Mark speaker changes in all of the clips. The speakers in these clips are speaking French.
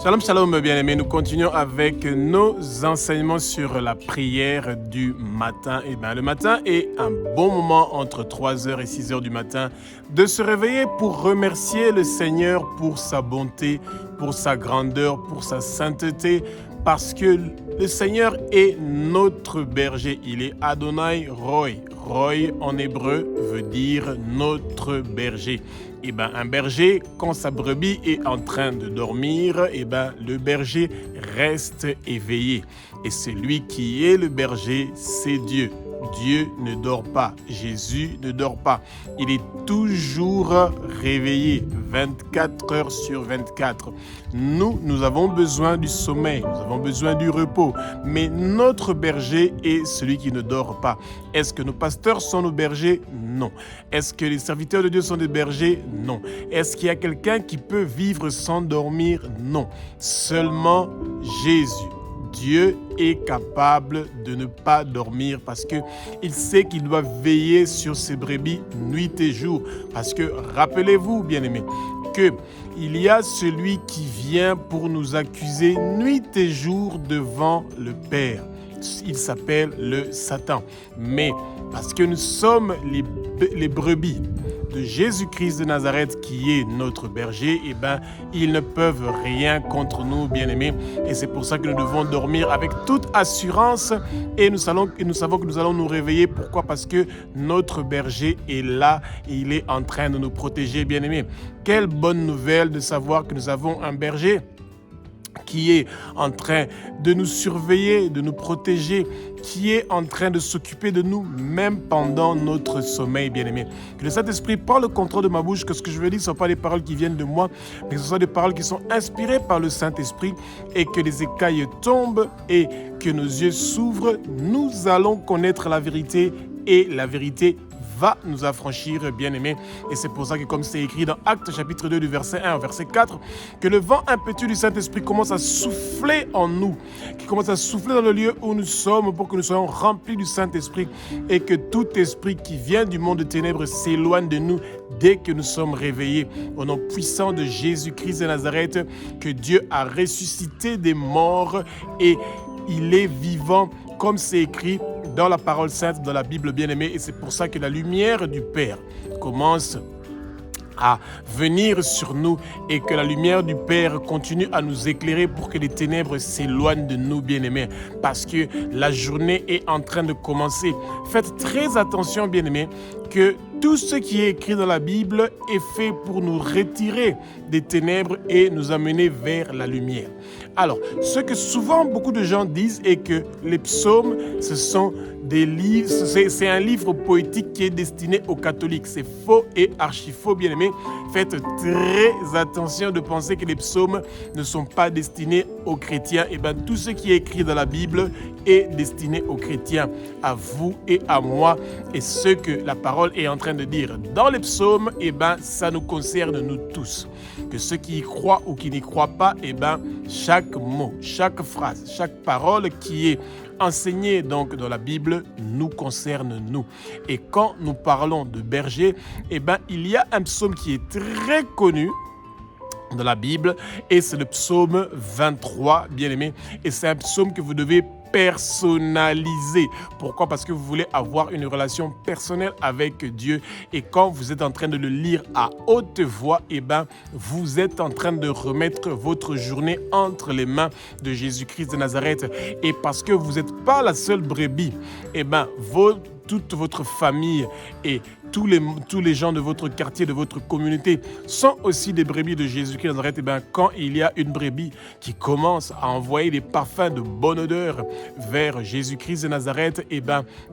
Speaker 1: Shalom, shalom, bien-aimés. Nous continuons avec nos enseignements sur la prière du matin. Le matin est un bon moment entre 3h et 6h du matin de se réveiller pour remercier le Seigneur pour sa bonté, pour sa grandeur, pour sa sainteté, parce que le Seigneur est notre berger. Il est Adonai Roy. Roy en hébreu veut dire notre berger. Un berger, quand sa brebis est en train de dormir, le berger reste éveillé. Et celui qui est le berger, c'est Dieu. Dieu ne dort pas. Jésus ne dort pas. Il est toujours réveillé, 24 heures sur 24. Nous avons besoin du sommeil, nous avons besoin du repos. Mais notre berger est celui qui ne dort pas. Est-ce que nos pasteurs sont nos bergers? Non. Est-ce que les serviteurs de Dieu sont des bergers? Non. Est-ce qu'il y a quelqu'un qui peut vivre sans dormir? Non. Seulement Jésus. Dieu est capable de ne pas dormir parce qu'il sait qu'il doit veiller sur ses brebis nuit et jour. Parce que, rappelez-vous, bien-aimés, qu'il y a celui qui vient pour nous accuser nuit et jour devant le Père. Il s'appelle le Satan. Mais parce que nous sommes les brebis de Jésus-Christ de Nazareth qui est notre berger, ils ne peuvent rien contre nous, bien-aimés. Et c'est pour ça que nous devons dormir avec toute assurance et nous savons que nous allons nous réveiller. Pourquoi? Parce que notre berger est là et il est en train de nous protéger, bien-aimés. Quelle bonne nouvelle de savoir que nous avons un berger qui est en train de nous surveiller, de nous protéger, qui est en train de s'occuper de nous, même pendant notre sommeil, bien-aimés. Que le Saint-Esprit prenne le contrôle de ma bouche, que ce que je veux dire ne sont pas des paroles qui viennent de moi, mais que ce sont des paroles qui sont inspirées par le Saint-Esprit et que les écailles tombent et que nos yeux s'ouvrent. Nous allons connaître la vérité et la vérité va nous affranchir, bien-aimés. Et c'est pour ça que, comme c'est écrit dans Actes chapitre 2 du verset 1 au verset 4, que le vent impétueux du Saint-Esprit commence à souffler en nous, qui commence à souffler dans le lieu où nous sommes pour que nous soyons remplis du Saint-Esprit et que tout esprit qui vient du monde de ténèbres s'éloigne de nous dès que nous sommes réveillés. Au nom puissant de Jésus-Christ de Nazareth, que Dieu a ressuscité des morts et il est vivant, comme c'est écrit dans la parole sainte, dans la Bible, bien-aimée. Et c'est pour ça que la lumière du Père commence à venir sur nous et que la lumière du Père continue à nous éclairer pour que les ténèbres s'éloignent de nous, bien-aimés, parce que la journée est en train de commencer. Faites très attention, bien-aimés, que tout ce qui est écrit dans la Bible est fait pour nous retirer des ténèbres et nous amener vers la lumière. Alors, ce que souvent beaucoup de gens disent est que les psaumes, ce sont des livres, c'est un livre poétique qui est destiné aux catholiques. C'est faux et archi-faux, bien-aimés. Faites très attention de penser que les psaumes ne sont pas destinés aux chrétiens. Tout ce qui est écrit dans la Bible est destiné aux chrétiens, à vous et à moi. Et ce que la parole est en train de dire dans les psaumes, ça nous concerne nous tous. Que ceux qui y croient ou qui n'y croient pas, chaque mot, chaque phrase, chaque parole qui est enseignée donc dans la Bible nous concerne nous. Et quand nous parlons de berger, il y a un psaume qui est très connu dans la Bible et c'est le psaume 23, bien-aimé. Et c'est un psaume que vous devez personnaliser. Pourquoi? Parce que vous voulez avoir une relation personnelle avec Dieu. Et quand vous êtes en train de le lire à haute voix, vous êtes en train de remettre votre journée entre les mains de Jésus-Christ de Nazareth. Et parce que vous n'êtes pas la seule brebis, toute votre famille et tous les gens de votre quartier, de votre communauté sont aussi des brebis de Jésus-Christ de Nazareth. Quand il y a une brebis qui commence à envoyer des parfums de bonne odeur vers Jésus-Christ de Nazareth,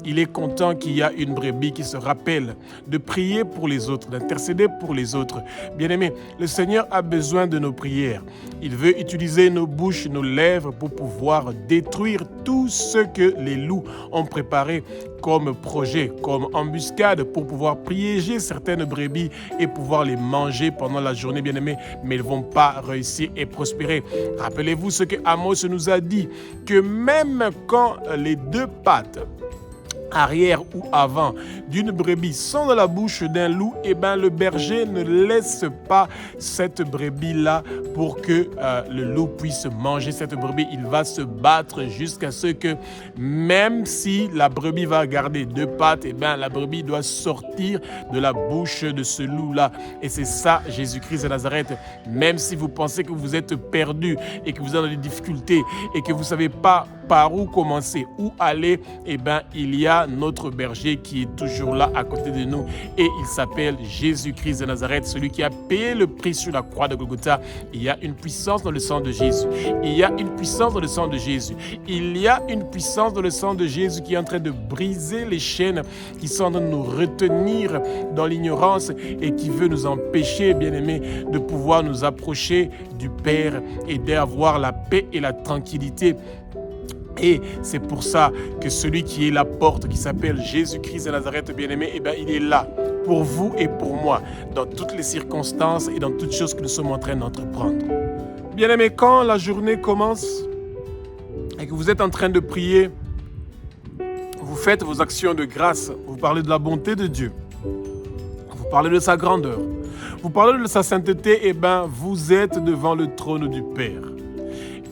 Speaker 1: il est content qu'il y a une brebis qui se rappelle de prier pour les autres, d'intercéder pour les autres. Bien-aimés, le Seigneur a besoin de nos prières. Il veut utiliser nos bouches, nos lèvres pour pouvoir détruire tout ce que les loups ont préparé comme projet, comme embuscade pour pouvoir piéger certaines brebis et pouvoir les manger pendant la journée, bien-aimés, mais ils ne vont pas réussir et prospérer. Rappelez-vous ce que Amos nous a dit, que même quand les deux pattes arrière ou avant d'une brebis sont dans la bouche d'un loup, et ben le berger ne laisse pas cette brebis-là pour que le loup puisse manger cette brebis. Il va se battre jusqu'à ce que, même si la brebis va garder deux pattes, et ben la brebis doit sortir de la bouche de ce loup-là. Et c'est ça, Jésus-Christ de Nazareth. Même si vous pensez que vous êtes perdu et que vous êtes dans des difficultés et que vous ne savez pas par où commencer, où aller, eh ben, il y a notre berger qui est toujours là à côté de nous, et il s'appelle Jésus-Christ de Nazareth, celui qui a payé le prix sur la croix de Golgotha. Il y a une puissance dans le sang de Jésus. Il y a une puissance dans le sang de Jésus. Il y a une puissance dans le sang de Jésus qui est en train de briser les chaînes qui sont en train de nous retenir dans l'ignorance et qui veut nous empêcher, bien-aimés, de pouvoir nous approcher du Père et d'avoir la paix et la tranquillité. Et c'est pour ça que celui qui est la porte, qui s'appelle Jésus-Christ de Nazareth, bien-aimé, eh bien, il est là pour vous et pour moi, dans toutes les circonstances et dans toutes choses que nous sommes en train d'entreprendre. Bien-aimé, quand la journée commence et que vous êtes en train de prier, vous faites vos actions de grâce, vous parlez de la bonté de Dieu, vous parlez de sa grandeur, vous parlez de sa sainteté, eh bien, vous êtes devant le trône du Père.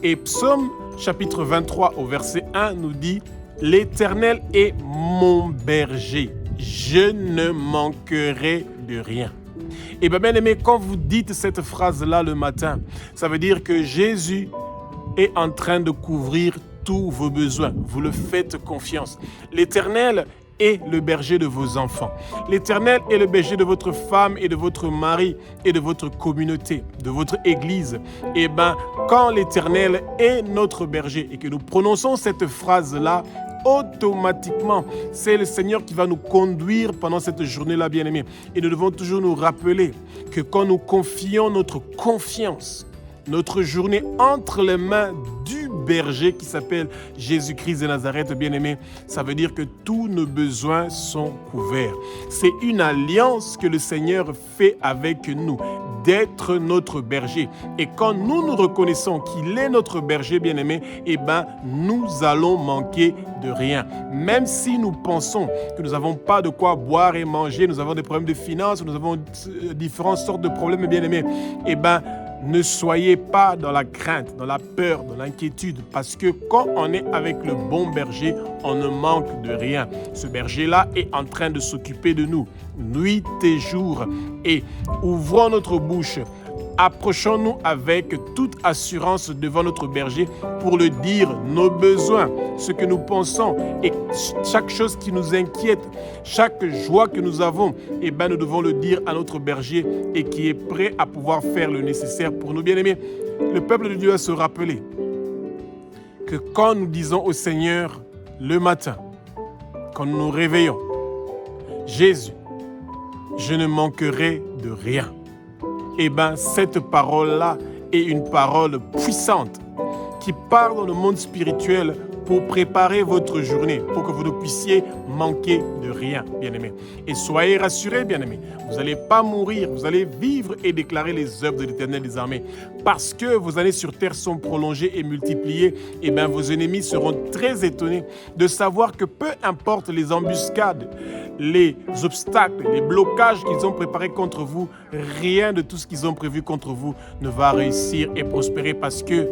Speaker 1: Et Psaume chapitre 23 au verset 1 nous dit « L'Éternel est mon berger, je ne manquerai de rien ». Et bien aimé, quand vous dites cette phrase-là le matin, ça veut dire que Jésus est en train de couvrir tous vos besoins. Vous le faites confiance. L'Éternel est le berger de vos enfants. L'Éternel est le berger de votre femme et de votre mari et de votre communauté, de votre église. Et bien, quand l'Éternel est notre berger et que nous prononçons cette phrase-là, automatiquement, c'est le Seigneur qui va nous conduire pendant cette journée-là, bien-aimés. Et nous devons toujours nous rappeler que quand nous confions notre confiance, notre journée entre les mains du berger qui s'appelle Jésus-Christ de Nazareth, bien-aimé, ça veut dire que tous nos besoins sont couverts. C'est une alliance que le Seigneur fait avec nous, d'être notre berger. Et quand nous nous reconnaissons qu'il est notre berger, bien-aimé, eh ben, nous allons manquer de rien. Même si nous pensons que nous n'avons pas de quoi boire et manger, nous avons des problèmes de finances, nous avons différentes sortes de problèmes, bien-aimés, eh ben, ne soyez pas dans la crainte, dans la peur, dans l'inquiétude, parce que quand on est avec le bon berger, on ne manque de rien. Ce berger-là est en train de s'occuper de nous, nuit et jour. Et ouvrons notre bouche, approchons-nous avec toute assurance devant notre berger pour lui dire nos besoins, ce que nous pensons et chaque chose qui nous inquiète, chaque joie que nous avons, eh bien, nous devons le dire à notre berger et qui est prêt à pouvoir faire le nécessaire pour nous. Bien-aimés, le peuple de Dieu doit se rappeler que quand nous disons au Seigneur le matin, quand nous nous réveillons, Jésus, je ne manquerai de rien. Eh bien, cette parole-là est une parole puissante qui part dans le monde spirituel pour préparer votre journée, pour que vous ne puissiez manquer de rien, bien-aimés. Et soyez rassurés, bien-aimés, vous n'allez pas mourir, vous allez vivre et déclarer les œuvres de l'Éternel des armées. Parce que vos années sur terre sont prolongées et multipliées, eh bien, vos ennemis seront très étonnés de savoir que peu importe les embuscades, les obstacles, les blocages qu'ils ont préparés contre vous, rien de tout ce qu'ils ont prévu contre vous ne va réussir et prospérer parce que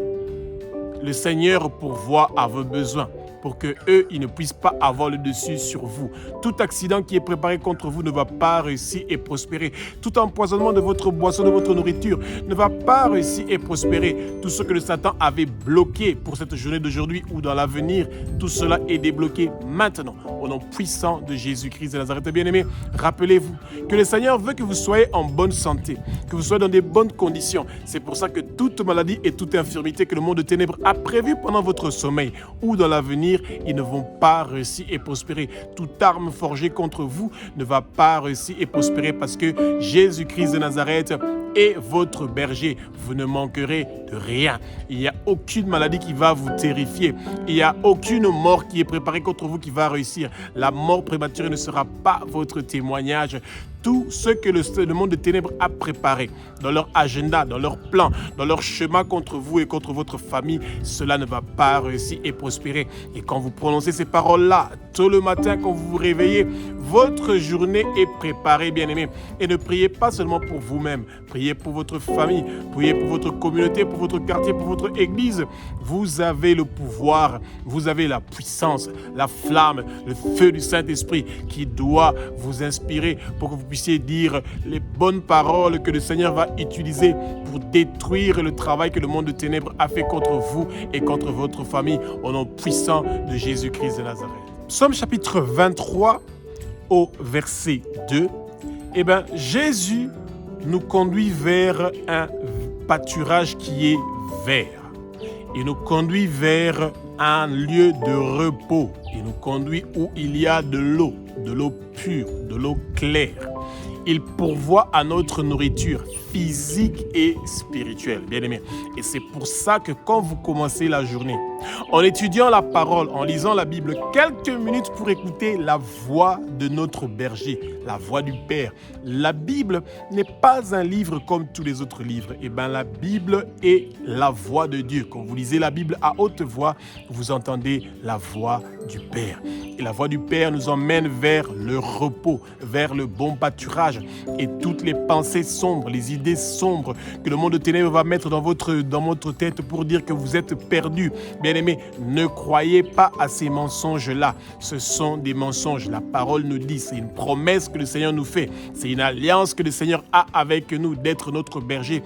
Speaker 1: le Seigneur pourvoit à vos besoins pour qu'eux, ils ne puissent pas avoir le dessus sur vous. Tout accident qui est préparé contre vous ne va pas réussir et prospérer. Tout empoisonnement de votre boisson, de votre nourriture ne va pas réussir et prospérer. Tout ce que le Satan avait bloqué pour cette journée d'aujourd'hui ou dans l'avenir, tout cela est débloqué maintenant. Au nom puissant de Jésus-Christ de Nazareth, bien-aimés, rappelez-vous que le Seigneur veut que vous soyez en bonne santé, que vous soyez dans des bonnes conditions. C'est pour ça que toute maladie et toute infirmité que le monde de ténèbres a prévu pendant votre sommeil ou dans l'avenir, ils ne vont pas réussir et prospérer. Toute arme forgée contre vous ne va pas réussir et prospérer parce que Jésus-Christ de Nazareth est votre berger. Vous ne manquerez de rien. Il n'y a aucune maladie qui va vous terrifier. Il n'y a aucune mort qui est préparée contre vous qui va réussir. La mort prématurée ne sera pas votre témoignage. tout ce que le monde de ténèbres a préparé dans leur agenda, dans leur plan, dans leur chemin contre vous et contre votre famille, cela ne va pas réussir et prospérer. Et quand vous prononcez ces paroles-là, tôt le matin, quand vous vous réveillez, votre journée est préparée, bien-aimés. Et ne priez pas seulement pour vous-même, priez pour votre famille, priez pour votre communauté, pour votre quartier, pour votre église. Vous avez le pouvoir, vous avez la puissance, la flamme, le feu du Saint-Esprit qui doit vous inspirer pour que vous puissiez dire les bonnes paroles que le Seigneur va utiliser pour détruire le travail que le monde de ténèbres a fait contre vous et contre votre famille au nom puissant de Jésus-Christ de Nazareth. Psaume chapitre 23 au verset 2. Jésus nous conduit vers un pâturage qui est vert. Il nous conduit vers un lieu de repos. Il nous conduit où il y a de l'eau pure, de l'eau claire. Il pourvoit à notre nourriture physique et spirituelle, bien aimé. Et c'est pour ça que quand vous commencez la journée, en étudiant la parole, en lisant la Bible, quelques minutes pour écouter la voix de notre berger, la voix du Père. La Bible n'est pas un livre comme tous les autres livres. La Bible est la voix de Dieu. Quand vous lisez la Bible à haute voix, vous entendez la voix du Père. Et la voix du Père nous emmène vers le repos, vers le bon pâturage. Et toutes les pensées sombres, les idées sombres que le monde de ténèbres va mettre dans votre tête pour dire que vous êtes perdu. Bien-aimés, ne croyez pas à ces mensonges-là. Ce sont des mensonges. La parole nous dit, c'est une promesse que le Seigneur nous fait. C'est une alliance que le Seigneur a avec nous d'être notre berger.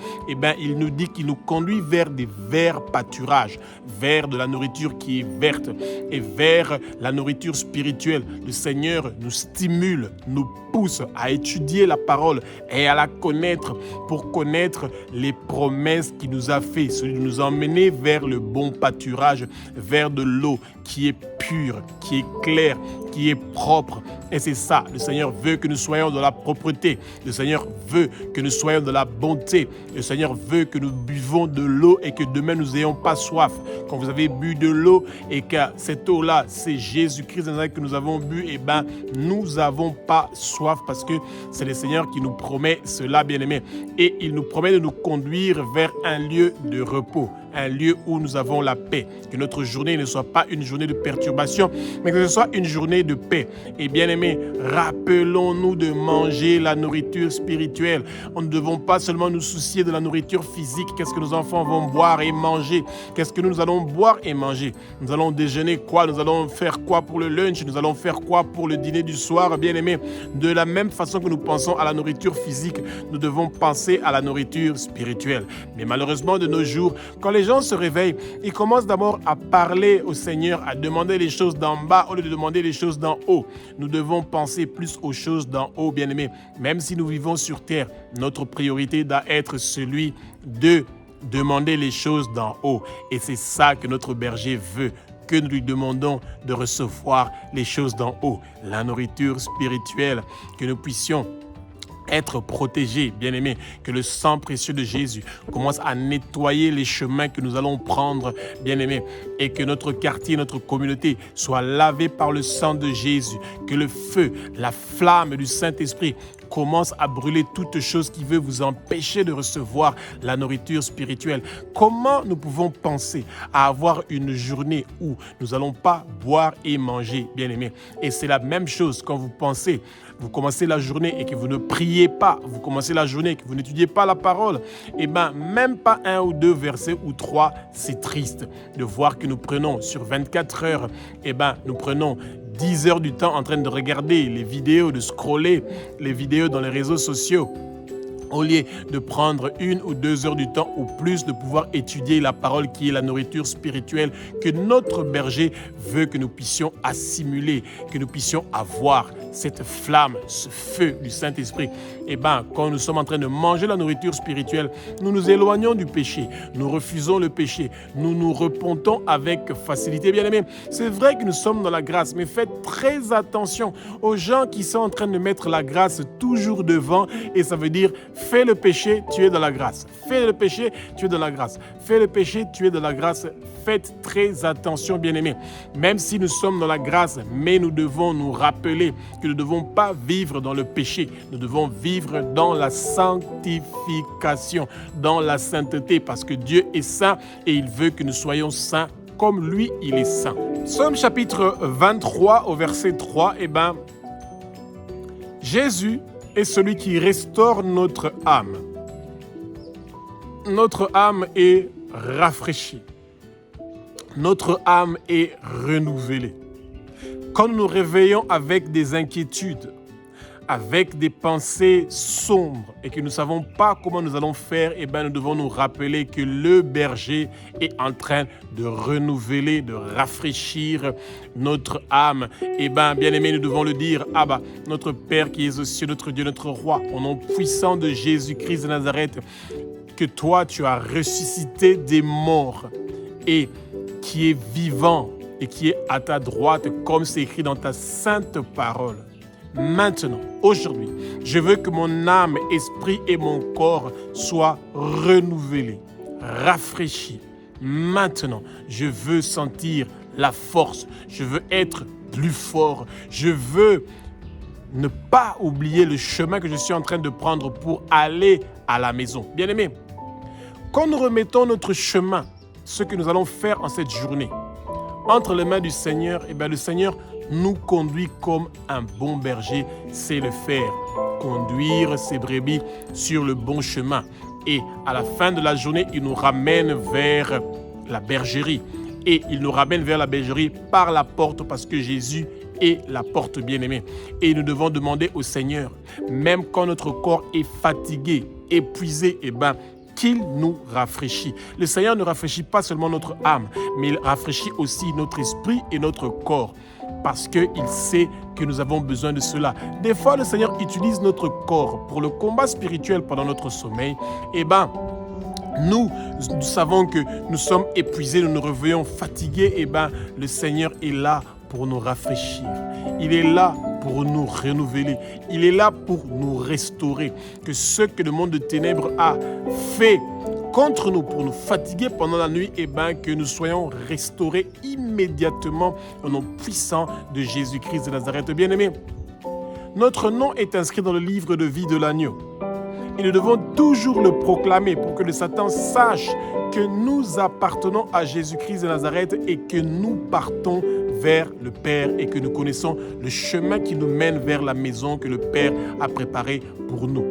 Speaker 1: Il nous dit qu'il nous conduit vers des verts pâturages, vers de la nourriture qui est verte et vers la nourriture spirituelle. Le Seigneur nous stimule, nous pousse à étudier la parole et à la connaître pour connaître les promesses qu'il nous a fait, celui de nous emmener vers le bon pâturage, vers de l'eau qui est pure, qui est claire, qui est propre. Et c'est ça, le Seigneur veut que nous soyons dans la propreté. Le Seigneur veut que nous soyons dans la bonté. Le Seigneur veut que nous buvons de l'eau et que demain nous n'ayons pas soif. Quand vous avez bu de l'eau et que cette eau-là, c'est Jésus-Christ que nous avons bu, nous n'avons pas soif parce que c'est le Seigneur qui nous promet cela, bien-aimés. Et il nous promet de nous conduire vers un lieu de repos, un lieu où nous avons la paix. Que notre journée ne soit pas une journée de perturbation, mais que ce soit une journée de paix. Et bien-aimés, rappelons-nous de manger la nourriture spirituelle. Nous ne devons pas seulement nous soucier de la nourriture physique. Qu'est-ce que nos enfants vont boire et manger? Qu'est-ce que nous allons boire et manger? Nous allons déjeuner quoi? Nous allons faire quoi pour le lunch? Nous allons faire quoi pour le dîner du soir? Bien-aimés, de la même façon que nous pensons à la nourriture physique, nous devons penser à la nourriture spirituelle. Mais malheureusement, de nos jours, quand les gens se réveillent, ils commencent d'abord à parler au Seigneur, à demander les choses d'en bas au lieu de demander les choses d'en haut. Nous devons penser plus aux choses d'en haut, bien-aimés. Même si nous vivons sur terre, notre priorité doit être celui de demander les choses d'en haut. Et c'est ça que notre berger veut, que nous lui demandons de recevoir les choses d'en haut, la nourriture spirituelle, que nous puissions être protégés, bien-aimés, que le sang précieux de Jésus commence à nettoyer les chemins que nous allons prendre, bien-aimés, et que notre quartier, notre communauté soit lavé par le sang de Jésus, que le feu, la flamme du Saint-Esprit commence à brûler toute chose qui veut vous empêcher de recevoir la nourriture spirituelle. Comment nous pouvons penser à avoir une journée où nous n'allons pas boire et manger, bien-aimés? Et c'est la même chose quand vous pensez, vous commencez la journée et que vous ne priez pas, vous commencez la journée et que vous n'étudiez pas la parole, même pas 1 ou 2 versets ou 3, c'est triste de voir que nous prenons sur 24 heures, nous prenons 10 heures du temps en train de regarder les vidéos, de scroller les vidéos dans les réseaux sociaux, au lieu de prendre 1 ou 2 heures du temps ou plus de pouvoir étudier la parole qui est la nourriture spirituelle que notre berger veut que nous puissions assimiler, que nous puissions avoir cette flamme, ce feu du Saint-Esprit. quand nous sommes en train de manger la nourriture spirituelle, nous nous éloignons du péché, nous refusons le péché, nous nous repentons avec facilité. Bien-aimés, c'est vrai que nous sommes dans la grâce, mais faites très attention aux gens qui sont en train de mettre la grâce toujours devant, et ça veut dire fais le péché, tu es dans la grâce. Fais le péché, tu es dans la grâce. Fais le péché, tu es dans la grâce. Faites très attention, bien-aimés. Même si nous sommes dans la grâce, mais nous devons nous rappeler que nous ne devons pas vivre dans le péché. Nous devons vivre dans la sanctification, dans la sainteté, parce que Dieu est saint et il veut que nous soyons saints comme lui, il est saint. Psaume chapitre 23 au verset 3, Jésus est celui qui restaure notre âme. Notre âme est rafraîchie. Notre âme est renouvelée. Quand nous nous réveillons avec des inquiétudes, avec des pensées sombres et que nous ne savons pas comment nous allons faire, nous devons nous rappeler que le berger est en train de renouveler, de rafraîchir notre âme. Bien-aimés, nous devons le dire, Abba, notre Père qui es aux cieux, notre Dieu, notre Roi, au nom puissant de Jésus-Christ de Nazareth, que toi, tu as ressuscité des morts et qui est vivant et qui est à ta droite, comme c'est écrit dans ta sainte parole. Maintenant, aujourd'hui, je veux que mon âme, esprit et mon corps soient renouvelés, rafraîchis. Maintenant, je veux sentir la force, je veux être plus fort, je veux ne pas oublier le chemin que je suis en train de prendre pour aller à la maison. Bien-aimés, quand nous remettons notre chemin, ce que nous allons faire en cette journée, entre les mains du Seigneur, le Seigneur nous conduit comme un bon berger sait le faire, conduire ses brebis sur le bon chemin. Et à la fin de la journée, il nous ramène vers la bergerie. Et il nous ramène vers la bergerie par la porte parce que Jésus est la porte bien-aimée. Et nous devons demander au Seigneur, même quand notre corps est fatigué, épuisé, qu'il nous rafraîchit. Le Seigneur ne rafraîchit pas seulement notre âme, mais il rafraîchit aussi notre esprit et notre corps. Parce qu'il sait que nous avons besoin de cela. Des fois, le Seigneur utilise notre corps pour le combat spirituel pendant notre sommeil. Nous savons que nous sommes épuisés, nous nous réveillons fatigués. Le Seigneur est là pour nous rafraîchir. Il est là pour nous renouveler. Il est là pour nous restaurer. Que ce que le monde de ténèbres a fait contre nous pour nous fatiguer pendant la nuit, que nous soyons restaurés immédiatement au nom puissant de Jésus-Christ de Nazareth. Bien-aimés, notre nom est inscrit dans le livre de vie de l'agneau. Et nous devons toujours le proclamer pour que le Satan sache que nous appartenons à Jésus-Christ de Nazareth et que nous partons vers le Père et que nous connaissons le chemin qui nous mène vers la maison que le Père a préparée pour nous.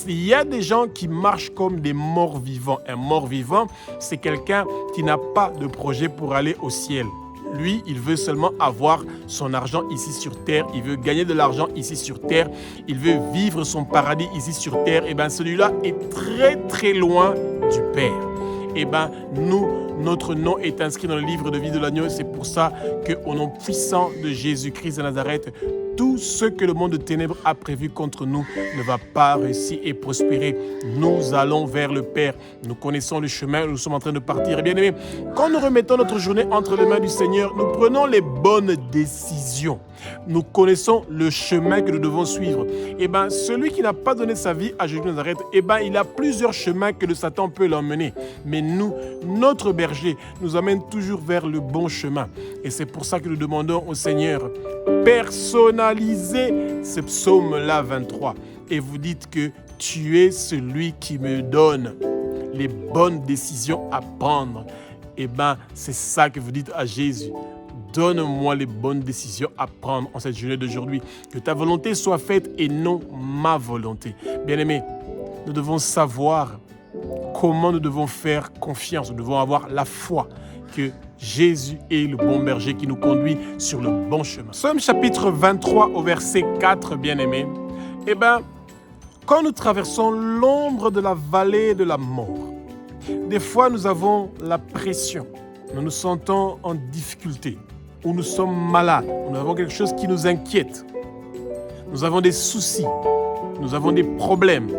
Speaker 1: Il y a des gens qui marchent comme des morts vivants. Un mort vivant, c'est quelqu'un qui n'a pas de projet pour aller au ciel. Lui, il veut seulement avoir son argent ici sur terre. Il veut gagner de l'argent ici sur terre. Il veut vivre son paradis ici sur terre. Celui-là est très très loin du Père. Notre nom est inscrit dans le livre de vie de l'agneau. C'est pour ça qu'au nom puissant de Jésus-Christ de Nazareth, tout ce que le monde de ténèbres a prévu contre nous ne va pas réussir et prospérer. Nous allons vers le Père. Nous connaissons le chemin, nous sommes en train de partir. Et bien aimés, quand nous remettons notre journée entre les mains du Seigneur, nous prenons les bonnes décisions. Nous connaissons le chemin que nous devons suivre. Celui qui n'a pas donné sa vie à Jésus de Nazareth, il a plusieurs chemins que le Satan peut l'emmener. Mais nous, notre berger, nous amène toujours vers le bon chemin. Et c'est pour ça que nous demandons au Seigneur, personnalisez ce psaume-là 23. Et vous dites que tu es celui qui me donne les bonnes décisions à prendre. C'est ça que vous dites à Jésus. Donne-moi les bonnes décisions à prendre en cette journée d'aujourd'hui. Que ta volonté soit faite et non ma volonté. Bien-aimés, nous devons savoir comment nous devons faire confiance. Nous devons avoir la foi que Jésus est le bon berger qui nous conduit sur le bon chemin. Psaume chapitre 23 au verset 4, bien-aimés. Quand nous traversons l'ombre de la vallée de la mort, des fois nous avons la pression. Nous nous sentons en difficulté, ou nous sommes malades, ou nous avons quelque chose qui nous inquiète. Nous avons des soucis. nous avons des problèmes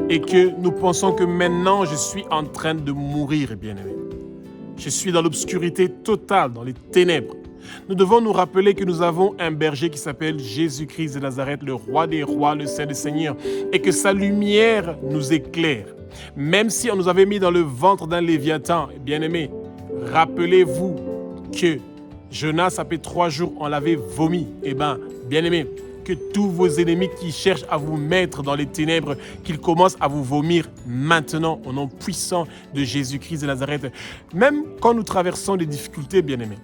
Speaker 1: et que nous pensons que maintenant je suis en train de mourir, bien-aimé. Je suis dans l'obscurité totale, dans les ténèbres. Nous devons nous rappeler que nous avons un berger qui s'appelle Jésus-Christ de Nazareth, le roi des rois, le Saint des seigneurs, et que sa lumière nous éclaire. Même si on nous avait mis dans le ventre d'un Léviathan, bien-aimé, rappelez-vous que Jonas, après 3 jours, on l'avait vomi. Eh bien, bien-aimé, que tous vos ennemis qui cherchent à vous mettre dans les ténèbres, qu'ils commencent à vous vomir maintenant au nom puissant de Jésus-Christ de Nazareth. Même quand nous traversons des difficultés, bien-aimés,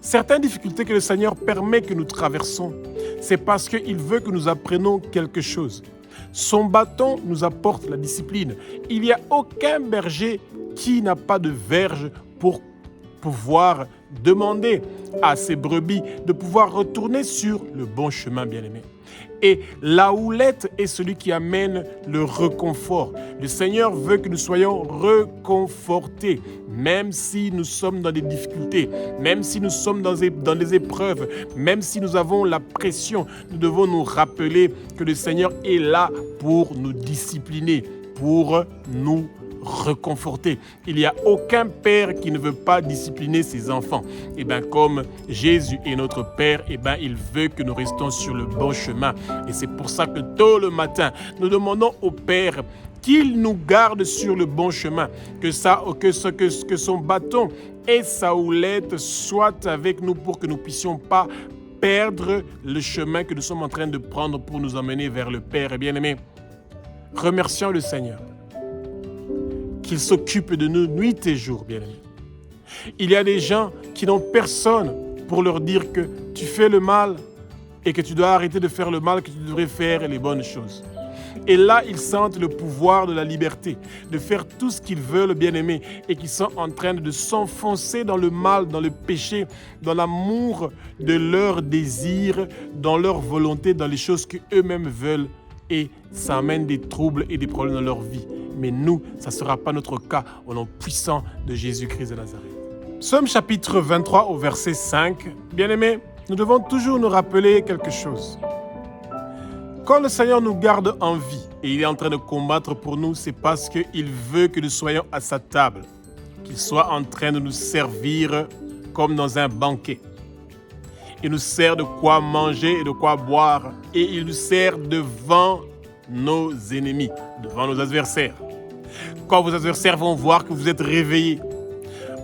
Speaker 1: certaines difficultés que le Seigneur permet que nous traversons, c'est parce qu'il veut que nous apprenions quelque chose. Son bâton nous apporte la discipline. Il n'y a aucun berger qui n'a pas de verge pour pouvoir demander à ses brebis de pouvoir retourner sur le bon chemin, bien-aimé. Et la houlette est celui qui amène le réconfort. Le Seigneur veut que nous soyons réconfortés, même si nous sommes dans des difficultés, même si nous sommes dans des épreuves, même si nous avons la pression. Nous devons nous rappeler que le Seigneur est là pour nous discipliner, pour nous réconforter. Il n'y a aucun père qui ne veut pas discipliner ses enfants. Et bien, comme Jésus est notre Père, et bien, il veut que nous restions sur le bon chemin. Et c'est pour ça que tôt le matin, nous demandons au Père qu'il nous garde sur le bon chemin, que son bâton et sa houlette soient avec nous pour que nous ne puissions pas perdre le chemin que nous sommes en train de prendre pour nous emmener vers le Père. Et bien aimé, remercions le Seigneur qu'il s'occupe de nous nuit et jour, bien-aimés. Il y a des gens qui n'ont personne pour leur dire que tu fais le mal et que tu dois arrêter de faire le mal, que tu devrais faire les bonnes choses. Et là, ils sentent le pouvoir de la liberté, de faire tout ce qu'ils veulent, bien-aimés, et qui sont en train de s'enfoncer dans le mal, dans le péché, dans l'amour de leurs désirs, dans leur volonté, dans les choses qu'eux-mêmes veulent. Et ça amène des troubles et des problèmes dans leur vie. Mais nous, ça ne sera pas notre cas au nom puissant de Jésus-Christ de Nazareth. Psaume chapitre 23 au verset 5. Bien-aimés, nous devons toujours nous rappeler quelque chose. Quand le Seigneur nous garde en vie et il est en train de combattre pour nous, c'est parce qu'il veut que nous soyons à sa table, qu'il soit en train de nous servir comme dans un banquet. Il nous sert de quoi manger et de quoi boire. Et il nous sert devant nos ennemis, devant nos adversaires. Quand vos adversaires vont voir que vous êtes réveillés,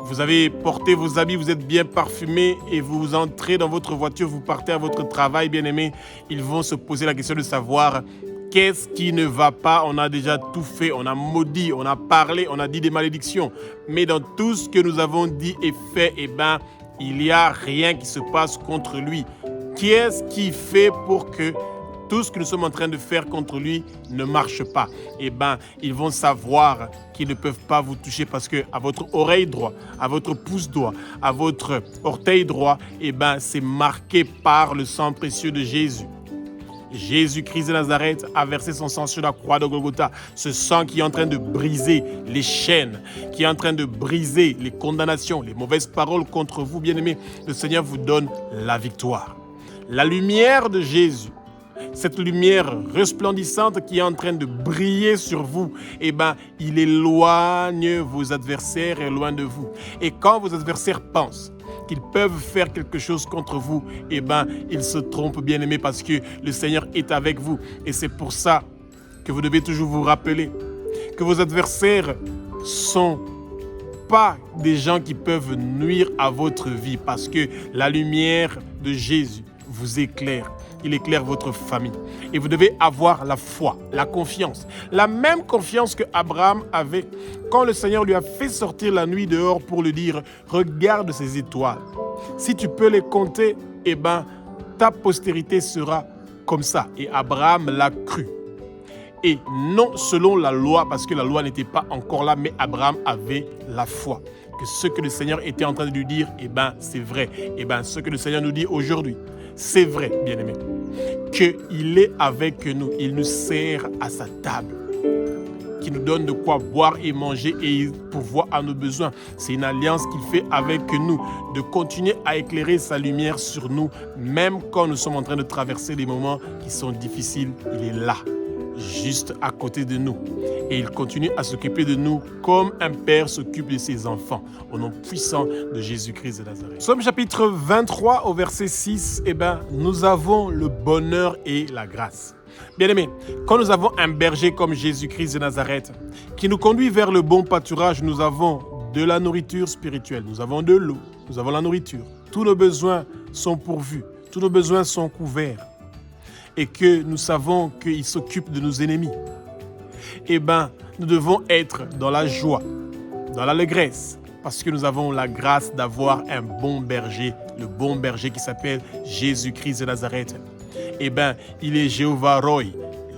Speaker 1: vous avez porté vos habits, vous êtes bien parfumés et vous entrez dans votre voiture, vous partez à votre travail, bien-aimés, ils vont se poser la question de savoir qu'est-ce qui ne va pas. On a déjà tout fait, on a maudit, on a parlé, on a dit des malédictions. Mais dans tout ce que nous avons dit et fait, eh ben, il n'y a rien qui se passe contre lui. Qu'est-ce qui fait pour que tout ce que nous sommes en train de faire contre lui ne marche pas? Eh bien, ils vont savoir qu'ils ne peuvent pas vous toucher parce que à votre oreille droite, à votre pouce droit, à votre orteil droit, eh bien, c'est marqué par le sang précieux de Jésus. Jésus-Christ de Nazareth a versé son sang sur la croix de Golgotha. Ce sang qui est en train de briser les chaînes, qui est en train de briser les condamnations, les mauvaises paroles contre vous, bien-aimés. Le Seigneur vous donne la victoire. La lumière de Jésus, cette lumière resplendissante qui est en train de briller sur vous, eh bien, il éloigne vos adversaires et loin de vous. Et quand vos adversaires pensent qu'ils peuvent faire quelque chose contre vous, eh bien, ils se trompent, bien-aimés, parce que le Seigneur est avec vous. Et c'est pour ça que vous devez toujours vous rappeler que vos adversaires sont pas des gens qui peuvent nuire à votre vie, parce que la lumière de Jésus vous éclaire. Il éclaire votre famille. Et vous devez avoir la foi, la confiance. La même confiance que Abraham avait quand le Seigneur lui a fait sortir la nuit dehors pour lui dire « Regarde ces étoiles. Si tu peux les compter, eh ben, ta postérité sera comme ça. » Et Abraham l'a cru. Et non selon la loi, parce que la loi n'était pas encore là, mais Abraham avait la foi. Que ce que le Seigneur était en train de lui dire, eh ben, c'est vrai. Eh ben, ce que le Seigneur nous dit aujourd'hui, c'est vrai, bien-aimé, qu'il est avec nous, il nous sert à sa table, qu'il nous donne de quoi boire et manger et pourvoir à nos besoins. C'est une alliance qu'il fait avec nous, de continuer à éclairer sa lumière sur nous, même quand nous sommes en train de traverser des moments qui sont difficiles, il est là. juste à côté de nous. Et il continue à s'occuper de nous comme un père s'occupe de ses enfants. Au nom puissant de Jésus-Christ de Nazareth. Psaume chapitre 23 au verset 6, nous avons le bonheur et la grâce. Bien-aimés, quand nous avons un berger comme Jésus-Christ de Nazareth, qui nous conduit vers le bon pâturage, nous avons de la nourriture spirituelle, nous avons de l'eau, nous avons la nourriture. Tous nos besoins sont pourvus, tous nos besoins sont couverts. Et que nous savons qu'il s'occupe de nos ennemis. Nous devons être dans la joie, dans l'allégresse, parce que nous avons la grâce d'avoir un bon berger, le bon berger qui s'appelle Jésus-Christ de Nazareth. Il est Jéhovah Roy,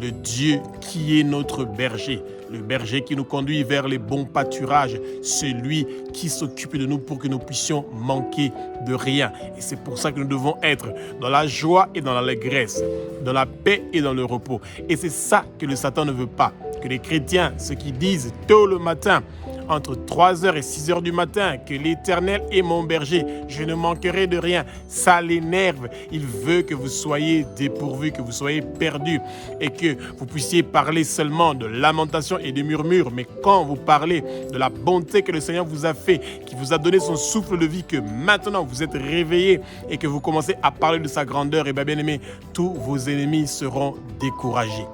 Speaker 1: le Dieu qui est notre berger, le berger qui nous conduit vers les bons pâturages, celui qui s'occupe de nous pour que nous puissions manquer de rien. Et c'est pour ça que nous devons être dans la joie et dans l'allégresse, dans la paix et dans le repos. Et c'est ça que le Satan ne veut pas. Que les chrétiens, ceux qui disent tôt le matin, entre 3h et 6h du matin, que l'Éternel est mon berger, je ne manquerai de rien. Ça l'énerve. Il veut que vous soyez dépourvus, que vous soyez perdus et que vous puissiez parler seulement de lamentation et de murmures. Mais quand vous parlez de la bonté que le Seigneur vous a fait, qui vous a donné son souffle de vie, que maintenant vous êtes réveillés et que vous commencez à parler de sa grandeur, bien aimés, tous vos ennemis seront découragés.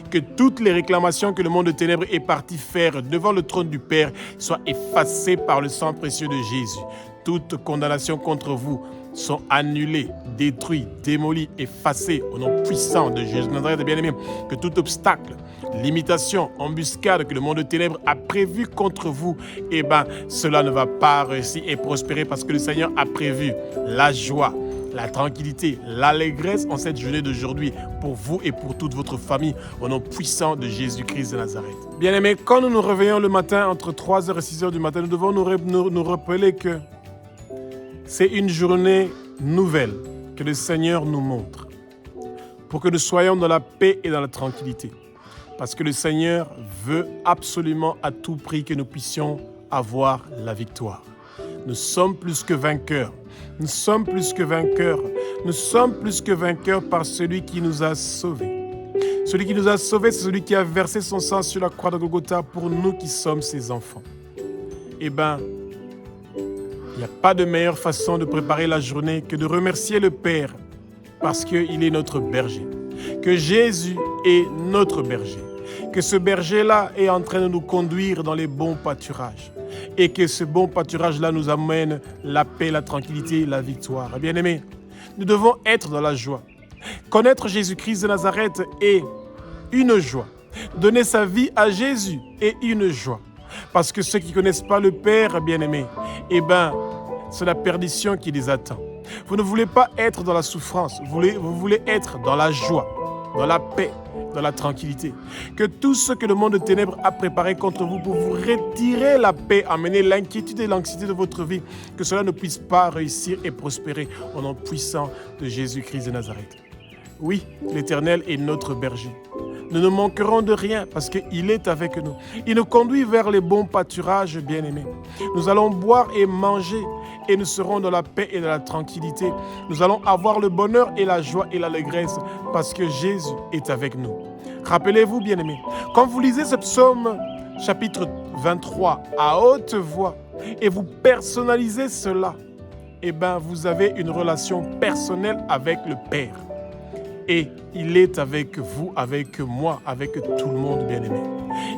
Speaker 1: Que toutes les réclamations que le monde de ténèbres est parti faire devant le trône du Père soient effacées par le sang précieux de Jésus. Toutes condamnations contre vous sont annulées, détruites, démolies, effacées au nom puissant de Jésus. Bien-aimés, que tout obstacle, limitation, embuscade que le monde de ténèbres a prévu contre vous, cela ne va pas réussir et prospérer parce que le Seigneur a prévu la joie, la tranquillité, l'allégresse en cette journée d'aujourd'hui pour vous et pour toute votre famille au nom puissant de Jésus-Christ de Nazareth. Bien-aimés, quand nous nous réveillons le matin entre 3h et 6h du matin, nous devons nous rappeler que c'est une journée nouvelle que le Seigneur nous montre pour que nous soyons dans la paix et dans la tranquillité. Parce que le Seigneur veut absolument à tout prix que nous puissions avoir la victoire. Nous sommes plus que vainqueurs. Nous sommes plus que vainqueurs. Nous sommes plus que vainqueurs par celui qui nous a sauvés. Celui qui nous a sauvés, c'est celui qui a versé son sang sur la croix de Golgotha pour nous qui sommes ses enfants. Il n'y a pas de meilleure façon de préparer la journée que de remercier le Père parce qu'il est notre berger. Que Jésus est notre berger. Que ce berger-là est en train de nous conduire dans les bons pâturages. Et que ce bon pâturage-là nous amène la paix, la tranquillité, la victoire. Bien-aimés, nous devons être dans la joie. Connaître Jésus-Christ de Nazareth est une joie. Donner sa vie à Jésus est une joie. Parce que ceux qui ne connaissent pas le Père, bien-aimés, c'est la perdition qui les attend. Vous ne voulez pas être dans la souffrance, vous voulez être dans la joie, dans la paix, dans la tranquillité. Que tout ce que le monde de ténèbres a préparé contre vous pour vous retirer la paix, amener l'inquiétude et l'anxiété de votre vie, que cela ne puisse pas réussir et prospérer au nom puissant de Jésus-Christ de Nazareth. Oui, l'Éternel est notre berger. Nous ne manquerons de rien parce qu'il est avec nous. Il nous conduit vers les bons pâturages, bien-aimés. Nous allons boire et manger et nous serons dans la paix et dans la tranquillité. Nous allons avoir le bonheur et la joie et l'allégresse parce que Jésus est avec nous. Rappelez-vous, bien-aimés, quand vous lisez ce psaume chapitre 23 à haute voix et vous personnalisez cela, vous avez une relation personnelle avec le Père. Et il est avec vous, avec moi, avec tout le monde, bien-aimé.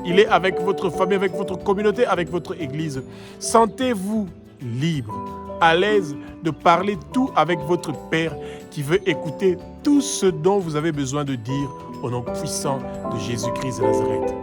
Speaker 1: Il est avec votre famille, avec votre communauté, avec votre église. Sentez-vous libre, à l'aise de parler tout avec votre Père qui veut écouter tout ce dont vous avez besoin de dire au nom puissant de Jésus-Christ de Nazareth.